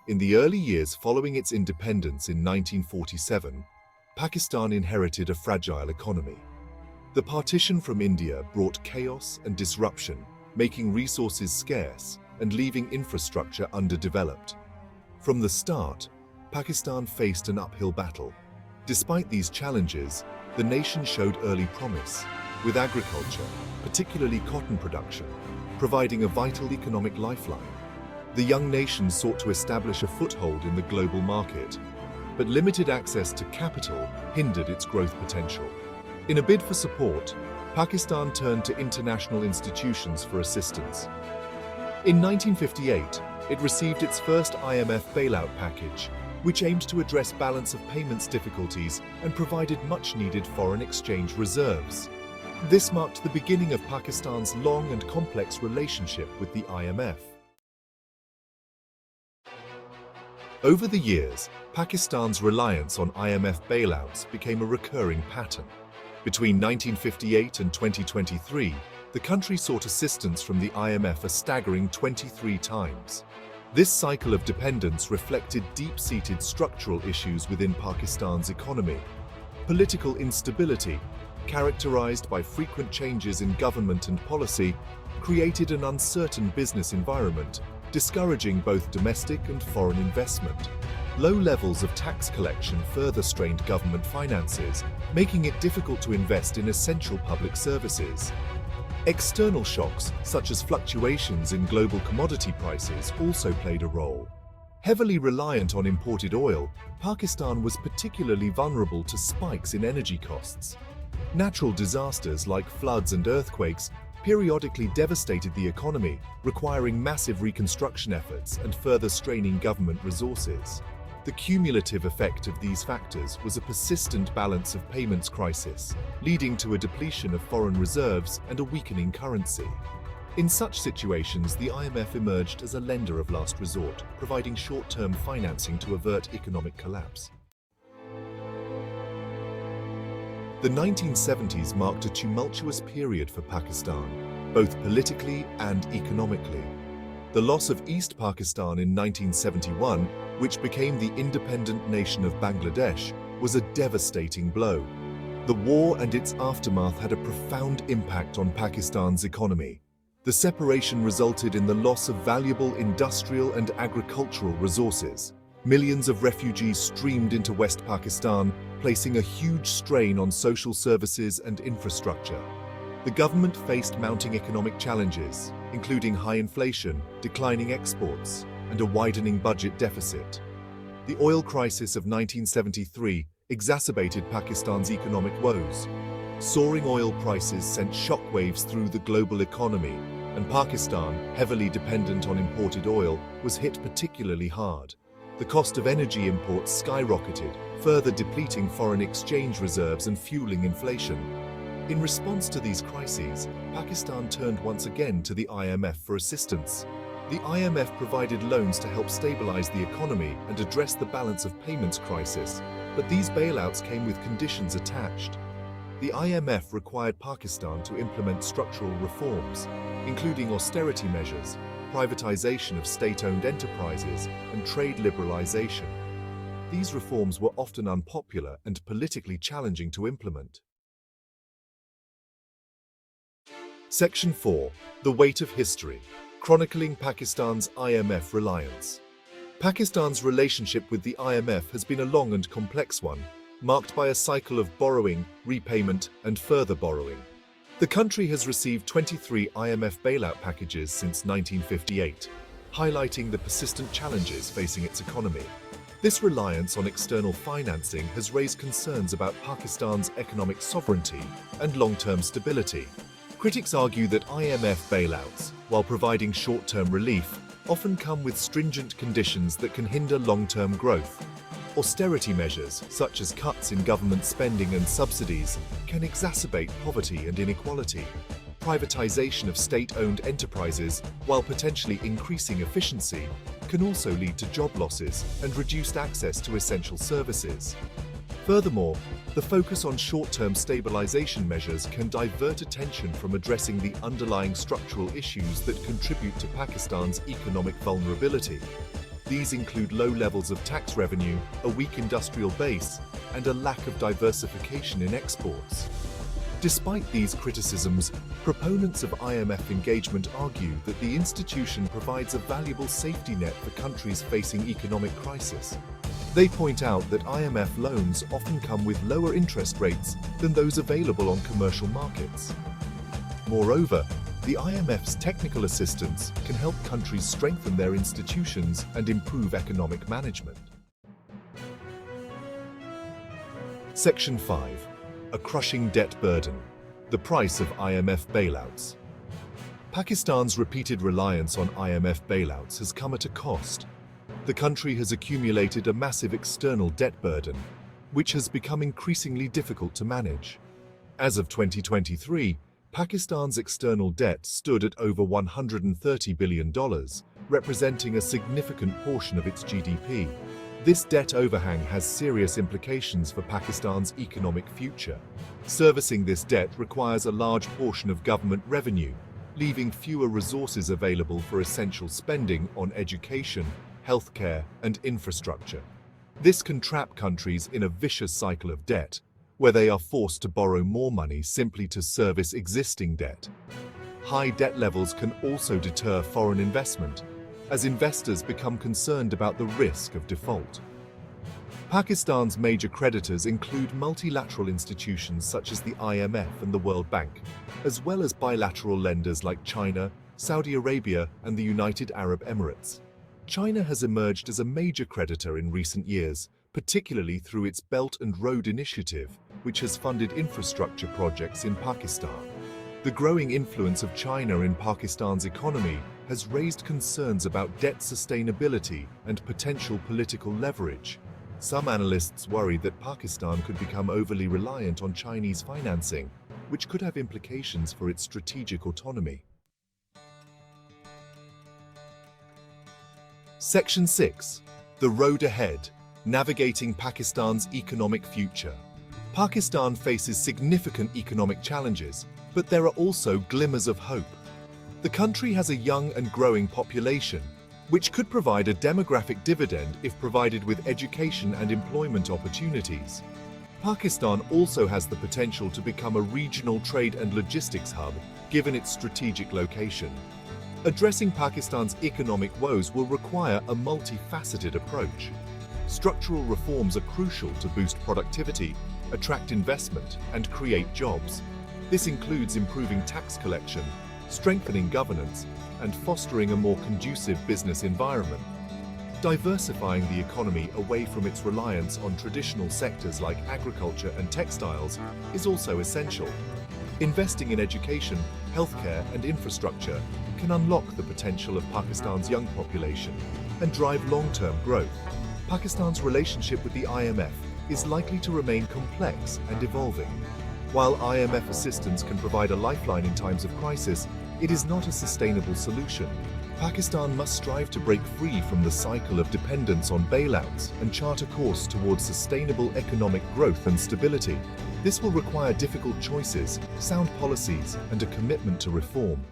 In the early years following its independence in 1947, Pakistan inherited a fragile economy. The partition from India brought chaos and disruption, making resources scarce and leaving infrastructure underdeveloped. From the start, Pakistan faced an uphill battle. Despite these challenges, the nation showed early promise, with agriculture, particularly cotton production, providing a vital economic lifeline. The young nation sought to establish a foothold in the global market, but limited access to capital hindered its growth potential. In a bid for support, Pakistan turned to international institutions for assistance. In 1958, it received its first IMF bailout package, which aimed to address balance of payments difficulties and provided much-needed foreign exchange reserves. This marked the beginning of Pakistan's long and complex relationship with the IMF. Over the years, Pakistan's reliance on IMF bailouts became a recurring pattern. Between 1958 and 2023, the country sought assistance from the IMF a staggering 23 times. This cycle of dependence reflected deep-seated structural issues within Pakistan's economy. Political instability, characterized by frequent changes in government and policy, created an uncertain business environment, discouraging both domestic and foreign investment. Low levels of tax collection further strained government finances, making it difficult to invest in essential public services. External shocks, such as fluctuations in global commodity prices, also played a role. Heavily reliant on imported oil, Pakistan was particularly vulnerable to spikes in energy costs. Natural disasters like floods and earthquakes periodically devastated the economy, requiring massive reconstruction efforts and further straining government resources. The cumulative effect of these factors was a persistent balance of payments crisis, leading to a depletion of foreign reserves and a weakening currency. In such situations, the IMF emerged as a lender of last resort, providing short-term financing to avert economic collapse. The 1970s marked a tumultuous period for Pakistan, both politically and economically. The loss of East Pakistan in 1971, which became the independent nation of Bangladesh, was a devastating blow. The war and its aftermath had a profound impact on Pakistan's economy. The separation resulted in the loss of valuable industrial and agricultural resources. Millions of refugees streamed into West Pakistan, placing a huge strain on social services and infrastructure. The government faced mounting economic challenges, including high inflation, declining exports, and a widening budget deficit. The oil crisis of 1973 exacerbated Pakistan's economic woes. Soaring oil prices sent shockwaves through the global economy, and Pakistan, heavily dependent on imported oil, was hit particularly hard. The cost of energy imports skyrocketed, further depleting foreign exchange reserves and fueling inflation. In response to these crises, Pakistan turned once again to the IMF for assistance. The IMF provided loans to help stabilize the economy and address the balance of payments crisis, but these bailouts came with conditions attached. The IMF required Pakistan to implement structural reforms, including austerity measures, privatization of state-owned enterprises, and trade liberalization. These reforms were often unpopular and politically challenging to implement. Section 4. The Weight of History, chronicling Pakistan's IMF reliance. Pakistan's relationship with the IMF has been a long and complex one, marked by a cycle of borrowing, repayment, and further borrowing. The country has received 23 IMF bailout packages since 1958, highlighting the persistent challenges facing its economy. This reliance on external financing has raised concerns about Pakistan's economic sovereignty and long-term stability. Critics argue that IMF bailouts, while providing short-term relief, often come with stringent conditions that can hinder long-term growth. Austerity measures, such as cuts in government spending and subsidies, can exacerbate poverty and inequality. Privatization of state-owned enterprises, while potentially increasing efficiency, can also lead to job losses and reduced access to essential services. Furthermore, the focus on short-term stabilization measures can divert attention from addressing the underlying structural issues that contribute to Pakistan's economic vulnerability. These include low levels of tax revenue, a weak industrial base, and a lack of diversification in exports. Despite these criticisms, proponents of IMF engagement argue that the institution provides a valuable safety net for countries facing economic crisis. They point out that IMF loans often come with lower interest rates than those available on commercial markets. Moreover, the IMF's technical assistance can help countries strengthen their institutions and improve economic management. Section 5. A crushing debt burden. The price of IMF bailouts. Pakistan's repeated reliance on IMF bailouts has come at a cost. The country has accumulated a massive external debt burden, which has become increasingly difficult to manage. As of 2023, Pakistan's external debt stood at over $130 billion, representing a significant portion of its GDP. This debt overhang has serious implications for Pakistan's economic future. Servicing this debt requires a large portion of government revenue, leaving fewer resources available for essential spending on education, healthcare, and infrastructure. This can trap countries in a vicious cycle of debt, where they are forced to borrow more money simply to service existing debt. High debt levels can also deter foreign investment, as investors become concerned about the risk of default. Pakistan's major creditors include multilateral institutions such as the IMF and the World Bank, as well as bilateral lenders like China, Saudi Arabia, and the United Arab Emirates. China has emerged as a major creditor in recent years, particularly through its Belt and Road Initiative, which has funded infrastructure projects in Pakistan. The growing influence of China in Pakistan's economy has raised concerns about debt sustainability and potential political leverage. Some analysts worry that Pakistan could become overly reliant on Chinese financing, which could have implications for its strategic autonomy. Section 6. The Road Ahead. Navigating Pakistan's economic future. Pakistan faces significant economic challenges, but there are also glimmers of hope. The country has a young and growing population, which could provide a demographic dividend if provided with education and employment opportunities. Pakistan also has the potential to become a regional trade and logistics hub, given its strategic location. Addressing Pakistan's economic woes will require a multifaceted approach. Structural reforms are crucial to boost productivity, attract investment, and create jobs. This includes improving tax collection, strengthening governance, and fostering a more conducive business environment. Diversifying the economy away from its reliance on traditional sectors like agriculture and textiles is also essential. Investing in education, healthcare, and infrastructure can unlock the potential of Pakistan's young population and drive long-term growth. Pakistan's relationship with the IMF is likely to remain complex and evolving. While IMF assistance can provide a lifeline in times of crisis, it is not a sustainable solution. Pakistan must strive to break free from the cycle of dependence on bailouts and chart a course towards sustainable economic growth and stability. This will require difficult choices, sound policies, and a commitment to reform.